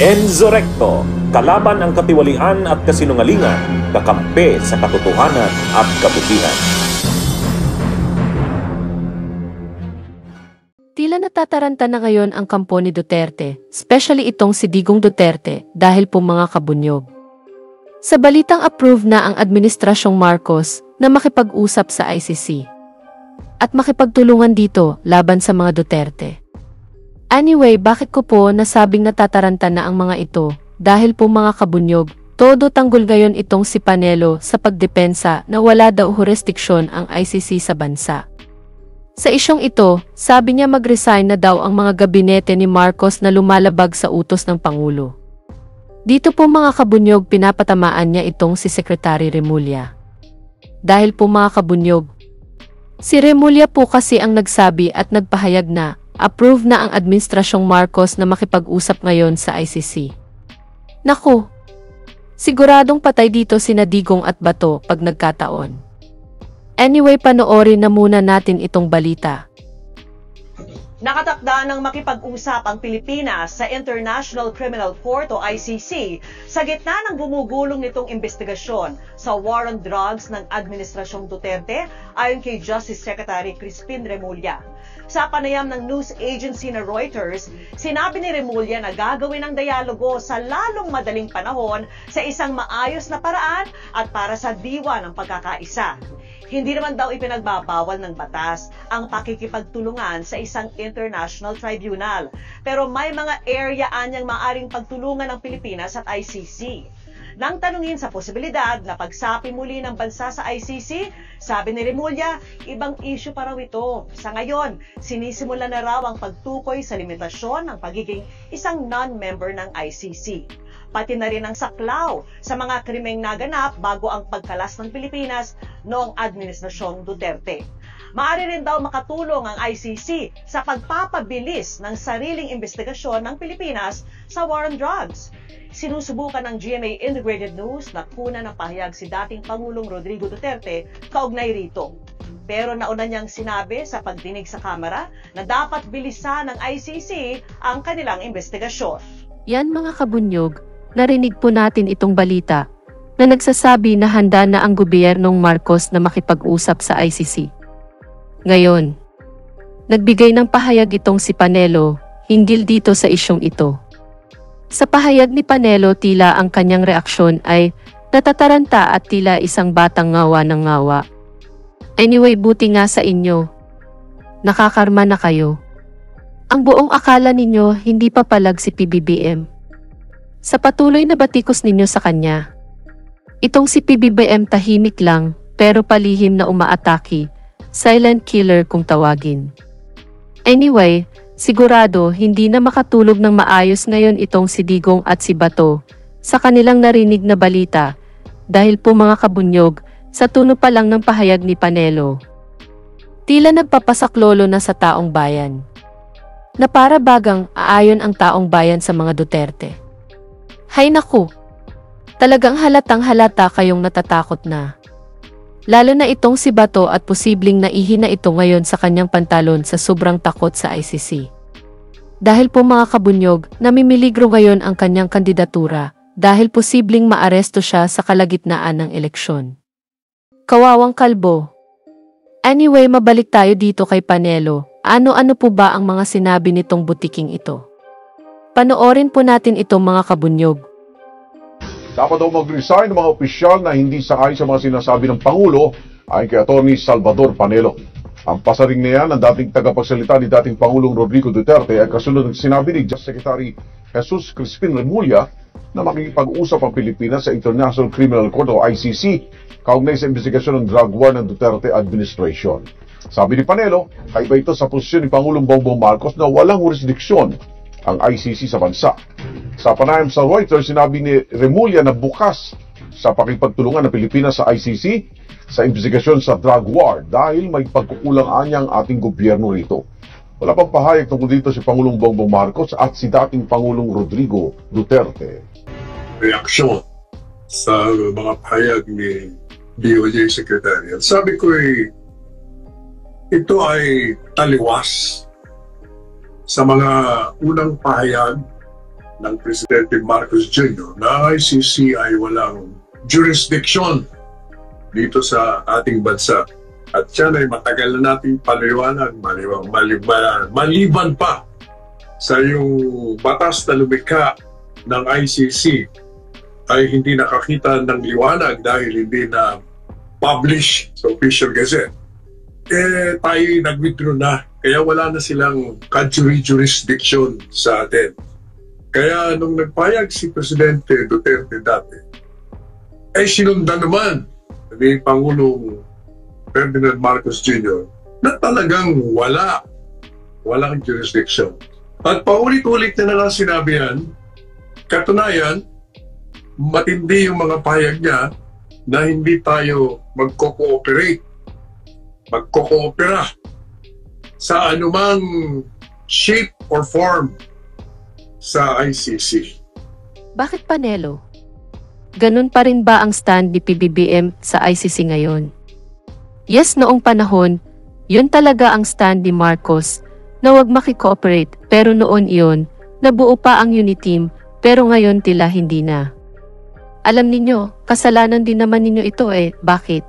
Enzo Recto, kalaban ang katiwalian at kasinungalingan, kakampi sa katotohanan at kabutihan. Tila natataranta na ngayon ang kampo ni Duterte, especially itong si Digong Duterte, dahil po mga kabunyog. Sa balitang approve na ang Administrasyong Marcos na makipag-usap sa ICC at makipagtulungan dito laban sa mga Duterte. Anyway, bakit ko po nasabing natataranta na ang mga ito? Dahil po mga kabunyog, todo tanggol ngayon itong si Panelo sa pagdepensa na wala daw jurisdiksyon ang ICC sa bansa. Sa isyong ito, sabi niya mag-resign na daw ang mga gabinete ni Marcos na lumalabag sa utos ng Pangulo. Dito po mga kabunyog pinapatamaan niya itong si Secretary Remulla. Dahil po mga kabunyog, si Remulla po kasi ang nagsabi at nagpahayag na approve na ang Administrasyong Marcos na makipag-usap ngayon sa ICC. Naku, siguradong patay dito sina Digong at Bato pag nagkataon. Anyway, panoorin na muna natin itong balita. Nakatakda ng makipag-usap ang Pilipinas sa International Criminal Court o ICC sa gitna ng gumugulong nitong investigasyon sa war on drugs ng Administrasyong Duterte ayon kay Justice Secretary Crispin Remulla. Sa panayam ng news agency na Reuters, sinabi ni Remulla na gagawin ang dialogo sa lalong madaling panahon sa isang maayos na paraan at para sa diwa ng pagkakaisa. Hindi naman daw ipinagbabawal ng batas ang pakikipagtulungan sa isang international tribunal. Pero may mga area anyang maaring pagtulungan ng Pilipinas at ICC. Nang tanungin sa posibilidad na pagsapi muli ng bansa sa ICC, sabi ni Remulla, ibang issue pa raw ito. Sa ngayon, sinisimula na raw ang pagtukoy sa limitasyon ng pagiging isang non-member ng ICC. Pati na rin ang saklaw sa mga krimeng naganap bago ang pagkalas ng Pilipinas noong Administrasyong Duterte. Maaari rin daw makatulong ang ICC sa pagpapabilis ng sariling investigasyon ng Pilipinas sa war on drugs. Sinusubukan ng GMA Integrated News na kunan ng pahayag si dating Pangulong Rodrigo Duterte kaugnay rito. Pero nauna niyang sinabi sa pagdinig sa Kamara na dapat bilisan ng ICC ang kanilang investigasyon. Yan mga kabunyog, narinig po natin itong balita na nagsasabi na handa na ang gobyernong Marcos na makipag-usap sa ICC. Ngayon, nagbigay ng pahayag itong si Panelo hinggil dito sa isyong ito. Sa pahayag ni Panelo, tila ang kanyang reaksyon ay natataranta at tila isang batang ngawa ng ngawa. Anyway, buti nga sa inyo. Nakakarma na kayo. Ang buong akala ninyo hindi pa palag si PBBM. Sa patuloy na batikos ninyo sa kanya. Itong si PBBM tahimik lang pero palihim na umaatake. Silent killer kung tawagin. Anyway, sigurado hindi na makatulog ng maayos ngayon itong si Digong at si Bato sa kanilang narinig na balita dahil po mga kabunyog sa tuno pa lang ng pahayag ni Panelo. Tila nagpapasaklolo na sa taong bayan. Na para bagang aayon ang taong bayan sa mga Duterte. Hay naku! Talagang halatang halata kayong natatakot na. Lalo na itong si Bato at posibleng naihina ito ngayon sa kanyang pantalon sa sobrang takot sa ICC. Dahil po mga kabunyog, namimiligro ngayon ang kanyang kandidatura dahil posibleng maaresto siya sa kalagitnaan ng eleksyon. Kawawang kalbo. Anyway, mabalik tayo dito kay Panelo. Ano-ano po ba ang mga sinabi nitong butiking ito? Panoorin po natin itong mga kabunyog. Dapat daw mag-resign ng mga opisyal na hindi sakay sa mga sinasabi ng Pangulo ayon kay Atty. Salvador Panelo. Ang pasaring na yan ng dating tagapagsalita ni dating Pangulong Rodrigo Duterte ay kasunod ng sinabi ni Justice Secretary Jesus Crispin Remulla na makikipag-usap ang Pilipinas sa International Criminal Court o ICC kaugnay sa investigasyon ng drug war ng Duterte administration. Sabi ni Panelo, kaiba ito sa posisyon ni Pangulong Bongbong Marcos na walang jurisdiksyon ang ICC sa bansa. Sa panayam sa Reuters, sinabi ni Remulla na bukas sa pakipagtulungan ng Pilipinas sa ICC sa investigasyon sa drug war dahil may pagkukulang anyang ating gobyerno rito. Wala pang pahayag tungkol dito si Pangulong Bongbong Marcos at si dating Pangulong Rodrigo Duterte. Reaksyon sa mga pahayag ni DOJ Secretary. Sabi ko ito ay taliwas sa mga unang pahayag ng Presidente Marcos Jr. na ang ICC ay walang jurisdiction dito sa ating bansa. At yan ay matagal na nating paliwanag, maliban pa sa yung batas na lumikha ng ICC ay hindi nakakita ng liwanag dahil hindi na publish sa official gazette. Tayo nag-withdraw na, kaya wala na silang country jurisdiction sa atin. Kaya nung nagpayag si Presidente Duterte dati, sinundan naman ni Pangulong Ferdinand Marcos Jr. na talagang walang jurisdiction. At paulit-ulit na nga sinabi yan, katunayan, matindi yung mga payag niya na hindi tayo magko-coopera sa anumang shape or form sa ICC. Bakit Panelo? Ganun pa rin ba ang stand ni PBBM sa ICC ngayon? Yes, noong panahon, yun talaga ang stand ni Marcos na huwag makikooperate, pero noon iyon, nabuo pa ang Uniteam, pero ngayon tila hindi na. Alam ninyo, kasalanan din naman ninyo ito bakit?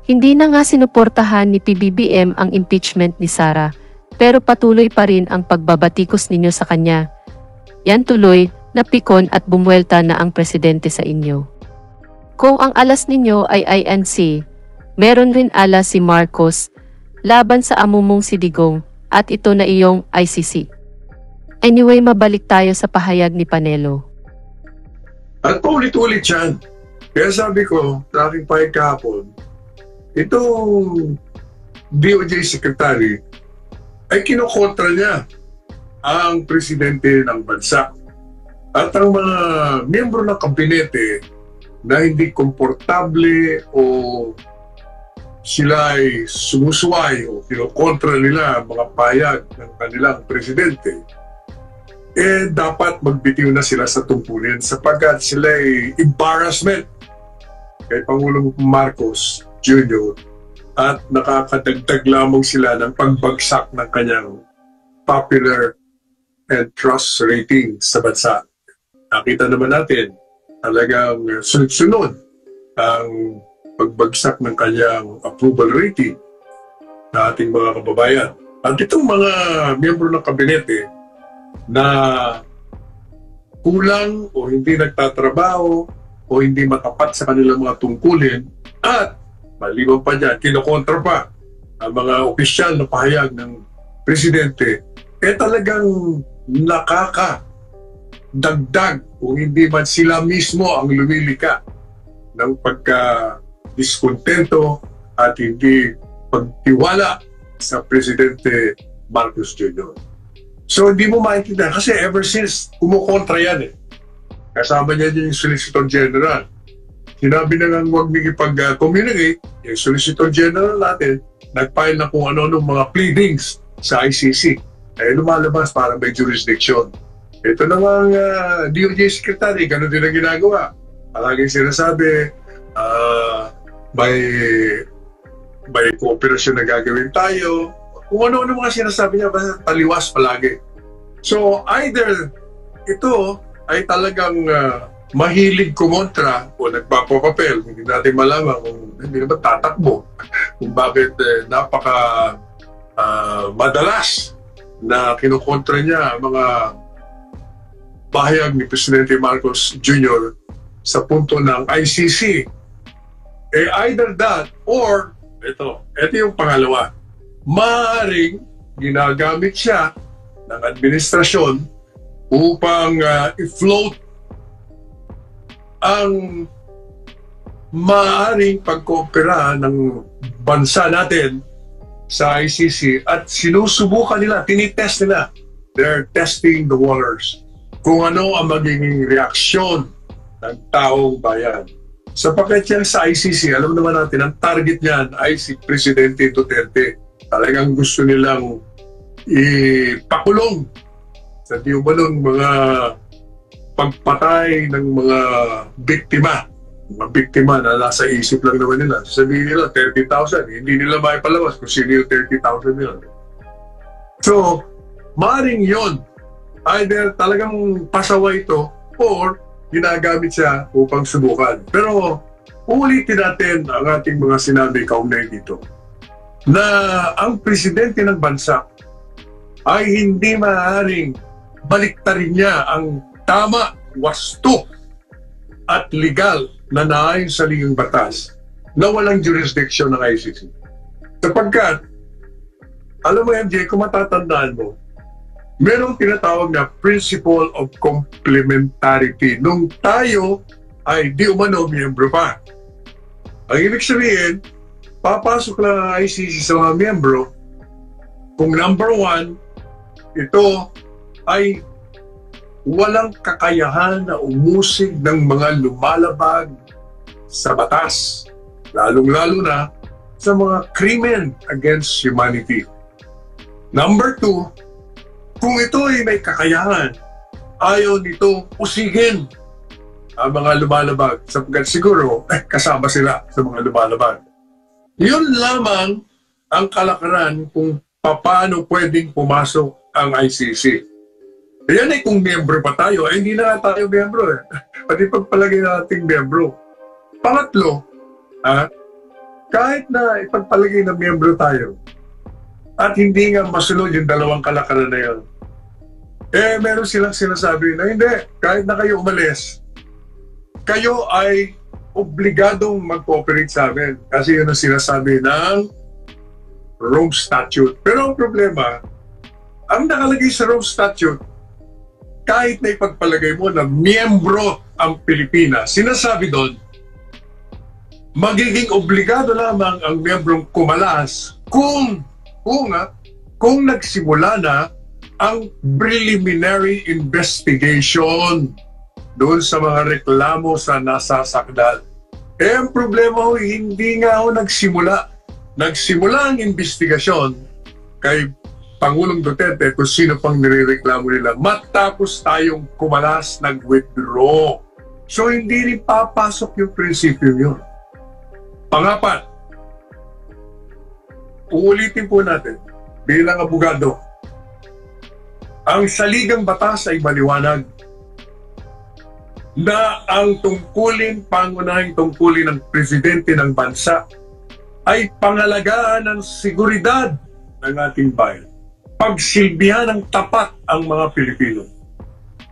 Hindi na nga sinuportahan ni PBBM ang impeachment ni Sara, pero patuloy pa rin ang pagbabatikos ninyo sa kanya. Yan tuloy, napikon at bumuelta na ang presidente sa inyo. Kung ang alas ninyo ay INC, meron rin alas si Marcos, laban sa amumong si Digong, at ito na iyong ICC. Anyway, mabalik tayo sa pahayag ni Panelo. At paulit-ulit yan. Kaya sabi ko, sa aking pahayag kahapon, itong DOJ Secretary ay kinokontra niya ang presidente ng bansa. At ang mga miyembro ng kabinete na hindi komportable o sila ay sumusuway o kinokontra nila ang mga payag ng kanilang presidente, dapat magbitiw na sila sa tungkulin sapagkat sila ay embarrassment kay Pangulong Marcos Jr. at nakakadagdag lamang sila ng pagbagsak ng kanyang popular and trust rating sa bansa. Nakita naman natin talagang sunod-sunod ang pagbagsak ng kanyang approval rating na ating mga kababayan. At itong mga miyembro ng kabinete na kulang o hindi nagtatrabaho o hindi matapat sa kanilang mga tungkulin at maliban pa dyan, kinokontra pa ang mga opisyal na pahayag ng presidente, talagang nakakadagdag kung hindi man sila mismo ang lumilika ng pagka-diskontento at hindi pagtiwala sa Presidente Marcos Jr. So hindi mo maintindihan kasi ever since kumukontra yan Kasama niya yung Solicitor General. Sinabi na nga huwag makipag-communicate, yung Solicitor General natin, nag-file na kung ano-ano mga pleadings sa ICC. Lumalabas para may jurisdiction. Ito namang DOJ Secretary, gano'n din ang ginagawa. Palaging sinasabi, may kooperasyon na gagawin tayo. Kung ano-ano mga sinasabi niya, basta taliwas palagi. So either ito ay talagang mahilig kumontra o nagpapapapel, hindi natin malaman kung hindi naman tatakbo, kung bakit napaka madalas na kinukontra niya ang mga bahayag ni Presidente Marcos Jr. sa punto ng ICC. Either that or ito yung pangalawa, maaaring ginagamit siya ng administrasyon upang i-float ang maaaring pagkoopera ng bansa natin sa ICC at sinusubukan nila, tinitest nila. They're testing the waters. Kung ano ang magiging reaksyon ng taong bayan. Sapagkat yan sa ICC, alam naman natin, ang target niyan ay si Presidente Duterte. Talagang gusto nilang ipakulong sa diumanong mga pagpatay ng mga biktima. Mga biktima na nasa isip lang naman nila. Sabihin nila, 30,000. Hindi nila maipalabas kung sino yung 30,000 nila. So, maaaring yon either talagang pasaway ito or ginagamit siya upang subukan. Pero uulitin natin ang ating mga sinabi kaugnay dito na ang presidente ng bansa ay hindi maaaring baliktarin niya ang tama, wasto at legal na naayon sa ligang batas na walang jurisdiction ng ICC. Sapagkat, alam mo MJ, kung matatandaan mo, merong tinatawag na principle of complementarity nung tayo ay di umano miyembro pa. Ang ibig sabihin, papasok lang ang ICC sa mga miyembro kung number one, ito ay walang kakayahan na umusig ng mga lumalabag sa batas, lalong-lalo na sa mga krimen against humanity. Number two, kung ito ay may kakayahan, ayaw nito usigin ang mga lumalabag sapagkat siguro kasama sila sa mga lumalabag. Yun lamang ang kalakaran kung paano pwedeng pumasok ang ICC. Yan ay kung miyembro pa tayo, ay hindi na tayo miyembro eh. Pati pagpalagay nating miyembro. Pangatlo, kahit na ipagpalagay na miyembro tayo at hindi nga masunod yung dalawang kalakaran na yun, meron silang sinasabi na hindi, kahit na kayo umalis, kayo ay obligadong mag-cooperate sa amin. Kasi yun ang sinasabi ng Rome Statute. Pero ang problema, ang nakalagay sa Rome Statute, kahit na ipagpalagay mo na miyembro ang Pilipinas, sinasabi doon, magiging obligado lamang ang miyembrong kumalas kung nagsimula na ang preliminary investigation doon sa mga reklamo sa nasasakdal. Ang problema ho, hindi nga ho nagsimula. Nagsimula ang investigasyon kay Pangulong Duterte kung sino pang nirereklamo nila matapos tayong kumalas, nag-withdraw. So hindi rin papasok yung prinsipyo yun. Pangapat, uulitin po natin bilang abogado, ang saligang batas ay maliwanag na ang tungkulin, pangunahing tungkulin ng presidente ng bansa ay pangalagaan ng seguridad ng ating bayan. Pagsilbihan ng tapat ang mga Pilipino.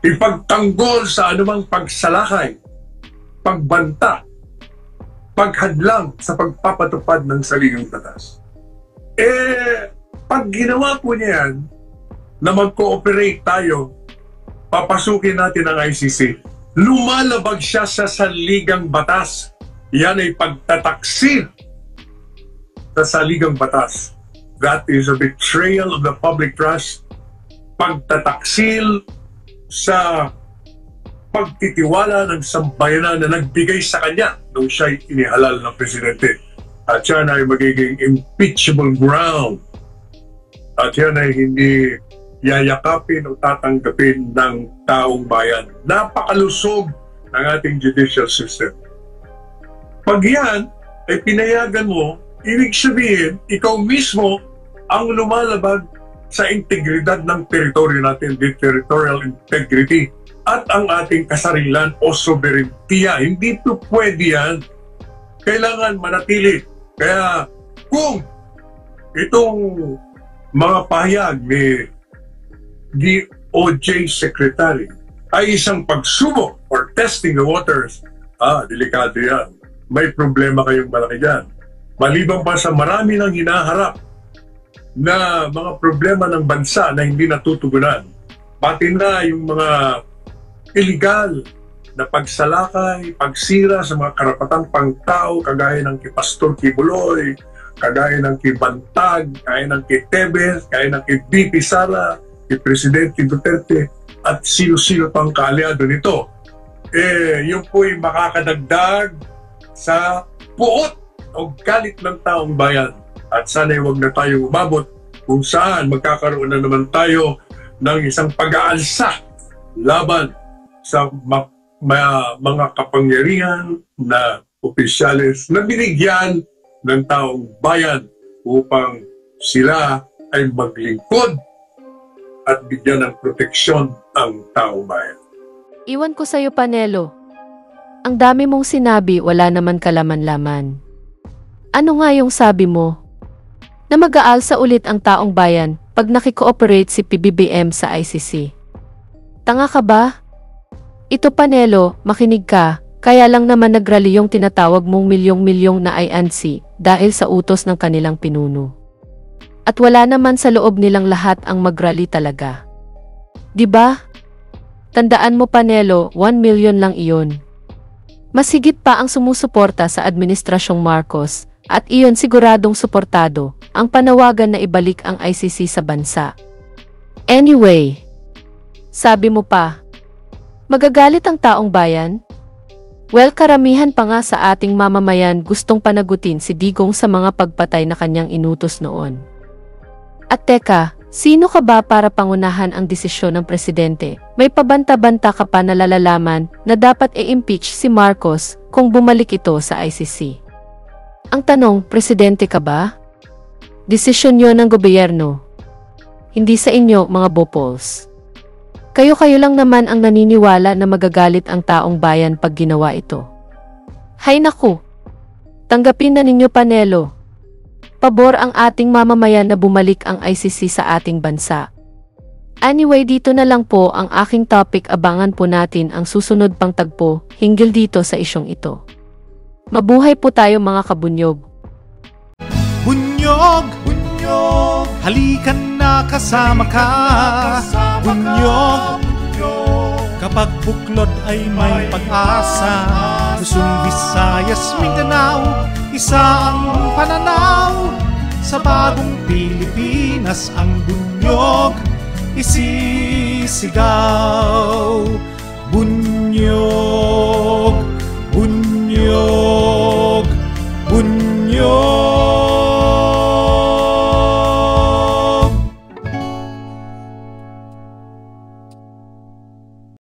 Ipagtanggol sa anumang pagsalakay, pagbanta, paghadlang sa pagpapatupad ng saligang batas. Pag ginawa po niya yan, na mag-cooperate tayo, papasukin natin ang ICC, lumalabag siya sa saligang batas. Yan ay pagtataksil sa saligang batas. That is a betrayal of the public trust. Pagtataksil sa pagtitiwala ng sambayanan na nagbigay sa kanya nung siya'y inihalal ng presidente. At yan ay magiging impeachable ground. At yan ay hindi yayakapin o tatanggapin ng taong bayan. Napakalusog ng ating judicial system. Pag yan ay pinayagan mo, ibig sabihin, ikaw mismo ang lumalabag sa integridad ng teritoryo natin, the territorial integrity, at ang ating kasarilan o soberentiya. Hindi po pwede yan. Kailangan manatili. Kaya kung itong mga pahayag ni DOJ Secretary ay isang pagsubok or testing the waters, delikado yan. May problema kayong malaki dyan. Maliban pa sa marami ng hinaharap na mga problema ng bansa na hindi natutugunan. Pati na yung mga illegal na pagsalakay, pagsira sa mga karapatang pangtao, kagaya ng kay Pastor Kibuloy, kagaya ng kay Bantag, kagaya ng kay Tebes, kagaya ng kay BP Sara, kay Presidente Duterte, at sino-sino pang kaalyado nito. Yun po'y makakadagdag sa puot o galit ng taong bayan. At sana'y huwag na tayong umabot kung saan magkakaroon na naman tayo ng isang pag-aalsa laban sa mga kapangyarihan na opisyales na binigyan ng taong bayan upang sila ay maglingkod at bigyan ng proteksyon ang taong bayan. Iwan ko sa'yo, Panelo. Ang dami mong sinabi, wala naman kalaman-laman. Ano nga yung sabi mo? Na mag-aalsa ulit ang taong bayan pag nakikooperate si PBBM sa ICC. Tanga ka ba? Ito, Panelo, makinig ka, kaya lang naman nagrally yung tinatawag mong milyong-milyong na INC dahil sa utos ng kanilang pinuno. At wala naman sa loob nilang lahat ang magrally talaga. Diba? Tandaan mo, Panelo, 1 million lang iyon. Mas higit pa ang sumusuporta sa Administrasyong Marcos at iyon siguradong suportado ang panawagan na ibalik ang ICC sa bansa. Anyway, sabi mo pa, magagalit ang taong bayan? Well, karamihan pa nga sa ating mamamayan gustong panagutin si Digong sa mga pagpatay na kanyang inutos noon. At teka, sino ka ba para pangunahan ang desisyon ng presidente? May pabanta-banta ka pa na lalalaman na dapat i-impeach si Marcos kung bumalik ito sa ICC. Ang tanong, presidente ka ba? Desisyon yon ng gobyerno. Hindi sa inyo, mga bopols. Kayo-kayo lang naman ang naniniwala na magagalit ang taong bayan pag ginawa ito. Hay naku! Tanggapin na ninyo, Panelo. Pabor ang ating mamamayan na bumalik ang ICC sa ating bansa. Anyway, dito na lang po ang aking topic. Abangan po natin ang susunod pang tagpo hinggil dito sa isyong ito. Mabuhay po tayo, mga kabunyog. Bunyog, bunyog, halikan na kasama ka. Bunyog, kapag buklod ay may pag-asa. Luzon, Visayas, Mindanao, isa ang pananaw. Sa bagong Pilipinas ang bunyog isisigaw. Bunyog.